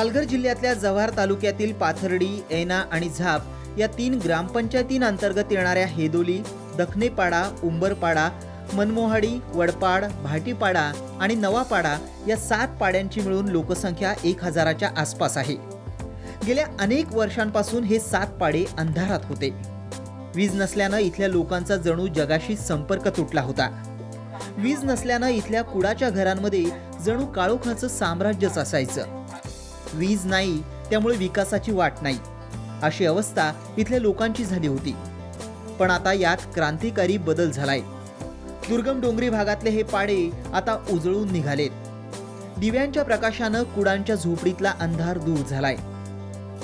पालघर जिल्ह्यातल्या जव्हार तालुक्यातील पाथर्डी, ऐना आणि झाप या 3 ग्रामपंचायतींअंतर्गत येणाऱ्या हेदोली, दखनेपाडा, उंबरपाडा, मनमोहाडी, वडपाड, भाटीपाडा आणि नवापाडा या 7 पाड्यांची मिळून लोकसंख्या 1000च्या आसपास आहे। गेल्या अनेक वर्षांपासून हे 7 पाडे अंधारात होते। वीज नसल्याने इथल्या लोकांचा जणू जगाशी संपर्क तुटला होता। वीज नसल्याने इथल्या कुडाच्या घरांमध्ये जणू काळोखाचं साम्राज्यच असायचं। वीज नाही त्यामुळे विकासाची वाट नाही, अशी अवस्था इथल्या लोकांची झाली होती। पण आता यात क्रांतिकारी बदल झालाय। दुर्गम डोंगरी भागातले हे पाडे आता उजळून निघालेत। दिव्यांच्या प्रकाशानं कुडांच्या झोपडीतला अंधार दूर झालाय।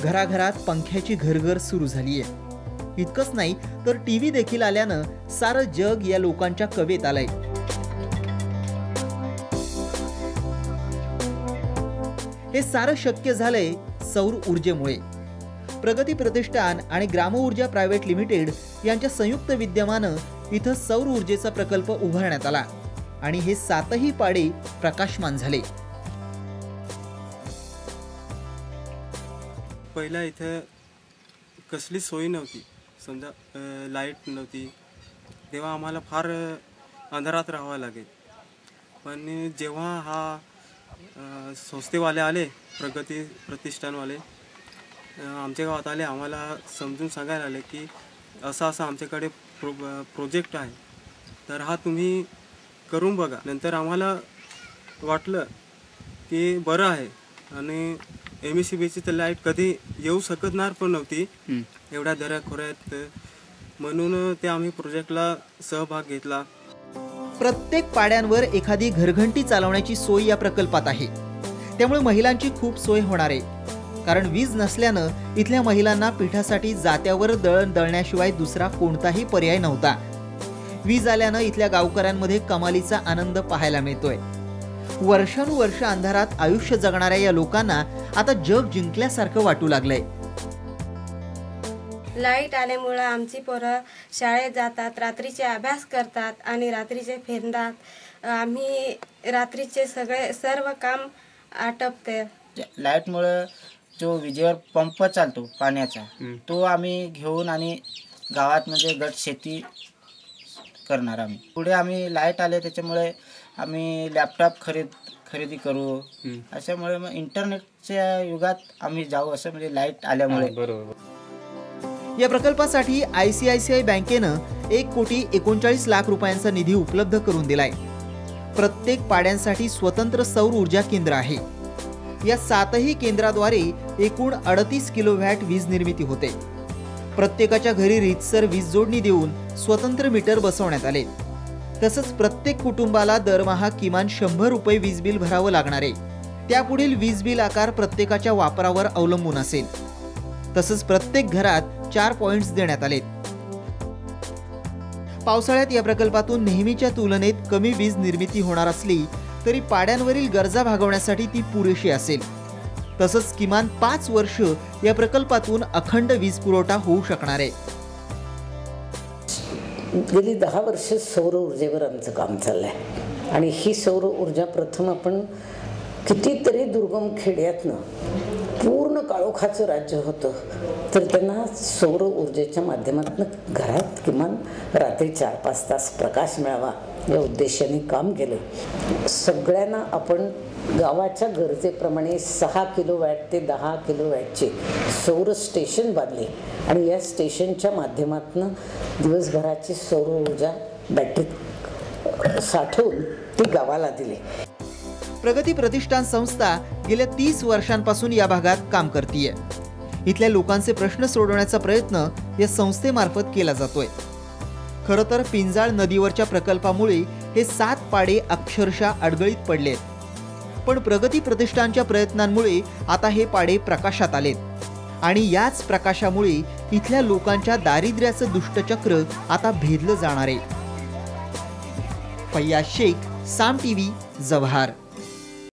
घराघरात पंख्याची घरघर सुरू झालीये। इतकंच नाही तर टीव्ही देखील आल्यानं सारं जग या लोकांच्या कवेत आलंय। हे सारं शक्य झालंय सौर ऊर्जेमुळे। प्रगती प्रतिष्ठान आणि ग्रामऊर्जा प्रायव्हेट लिमिटेड यांच्या संयुक्त विद्यमानं इथं सौर ऊर्जेचा प्रकल्प उभारण्यात आला आणि हे 7ही पाडे प्रकाशमान झाले। पहिला इथे कसली सोय नव्हती, समजा लाईट नव्हती, तेव्हा आम्हाला फार अंधारात राहावं लागेल। पण जेव्हा हा संस्थेवाले आले, प्रगती प्रतिष्ठानवाले आमच्या गावात आले, आम्हाला समजून सांगायला आले की असा आमच्याकडे प्रोजेक्ट आहे, तर हा तुम्ही करून बघा। नंतर आम्हाला वाटलं की बरं आहे आणि MSCBची तर लाईट कधी येऊ शकणार पण नव्हती एवढ्या दऱ्याखोऱ्यात, म्हणून ते आम्ही प्रोजेक्टला सहभाग घेतला। प्रत्येक पाड्यांवर एखादी घरघंटी चालवण्याची सोय या प्रकल्पात आहे, त्यामुळे महिलांची खूप सोय होणार आहे। कारण वीज नसल्यानं इथल्या महिलांना पिठासाठी जात्यावर दळण दळण्याशिवाय दुसरा कोणताही पर्याय नव्हता। वीज आल्यानं इथल्या गावकऱ्यांमध्ये कमालीचा आनंद पाहायला मिळतोय। वर्षानुवर्ष अंधारात आयुष्य जगणाऱ्या या लोकांना आता जग जिंकल्यासारखं वाटू लागलंय। लाईट आल्यामुळे आमची पोरं शाळेत जातात, रात्रीचे अभ्यास करतात आणि रात्रीचे फिरतात। आम्ही रात्रीचे सर्व काम आटपते। लाईटमुळे जो विजेवर पंप चालतो पाण्याचा, तो आम्ही घेऊन आणि गावात म्हणजे गट शेती करणार आम्ही। पुढे आम्ही लाईट आले त्याच्यामुळे आम्ही लॅपटॉप खरेदी करू, अशामुळे मग इंटरनेटच्या युगात आम्ही जाऊ, असं म्हणजे लाईट आल्यामुळे। बरोबर। या प्रकल्पासाठी ICICI बँकेनं 1,39 लाख रुपयांचा निधी उपलब्ध करून दिलाय। प्रत्येक पाड्यांसाठी स्वतंत्र सौर ऊर्जा केंद्र आहे। या 7ही केंद्राद्वारे एकूण 38 किलोवॅट वीज निर्मिती होते। प्रत्येकाच्या घरी रीतसर वीज जोडणी देऊन स्वतंत्र मीटर बसवण्यात आले। तसंच प्रत्येक कुटुंबाला दरमहा किमान 100 रुपये वीज बिल भरावं लागणार आहे। त्यापुढील वीज बिल आकार प्रत्येकाच्या वापरावर अवलंबून असेल। तसंच प्रत्येक घरात 4 पॉइंट्स देण्यात आलेत। पावसाळ्यात या प्रकल्पातून नेहमीच्या तुलनेत कमी वीज निर्मिती होणार असली तरी पाड्यांवरील गरजा भागवण्यासाठी ती पुरेशी असेल। तसंच किमान 5 वर्ष या प्रकल्पातून अखंड वीज पुरवठा होऊ शकणार आहे। गेली 10 वर्ष सौर ऊर्जेवर आमचं काम चाललंय आणि ही सौर ऊर्जा प्रथम आपण कितीतरी दुर्गम खेड्यातनं पूर्ण काळोखाचं राज्य होतं, तर त्यांना सौर ऊर्जेच्या माध्यमातून घरात किमान रात्री 4-5 तास प्रकाश मिळावा या उद्देशाने काम केलं। सगळ्यांना आपण गावाच्या गरजेप्रमाणे 6 किलोवॅट ते 10 किलोवॅटचे सौर स्टेशन बांधले आणि या स्टेशनच्या माध्यमातून दिवसभराची सौर ऊर्जा बॅटरीत साठवून ती गावाला दिली। प्रगती प्रतिष्ठान संस्था गेल्या 30 वर्षांपासून या भागात काम करतीये। इथल्या लोकांचे प्रश्न सोडवण्याचा प्रयत्न या संस्थेमार्फत केला जातोय। खरं तर पिंजाळ नदीवरच्या प्रकल्पामुळे हे 7 पाडे अक्षरशः अडगळीत पडलेत, पण प्रगती प्रतिष्ठानच्या प्रयत्नांमुळे आता हे पाडे प्रकाशात आलेत आणि याच प्रकाशामुळे इथल्या लोकांच्या दारिद्र्याचं दुष्टचक्र आता भेदलं जाणार आहे। फैयाज शेख, साम टीव्ही, जव्हार।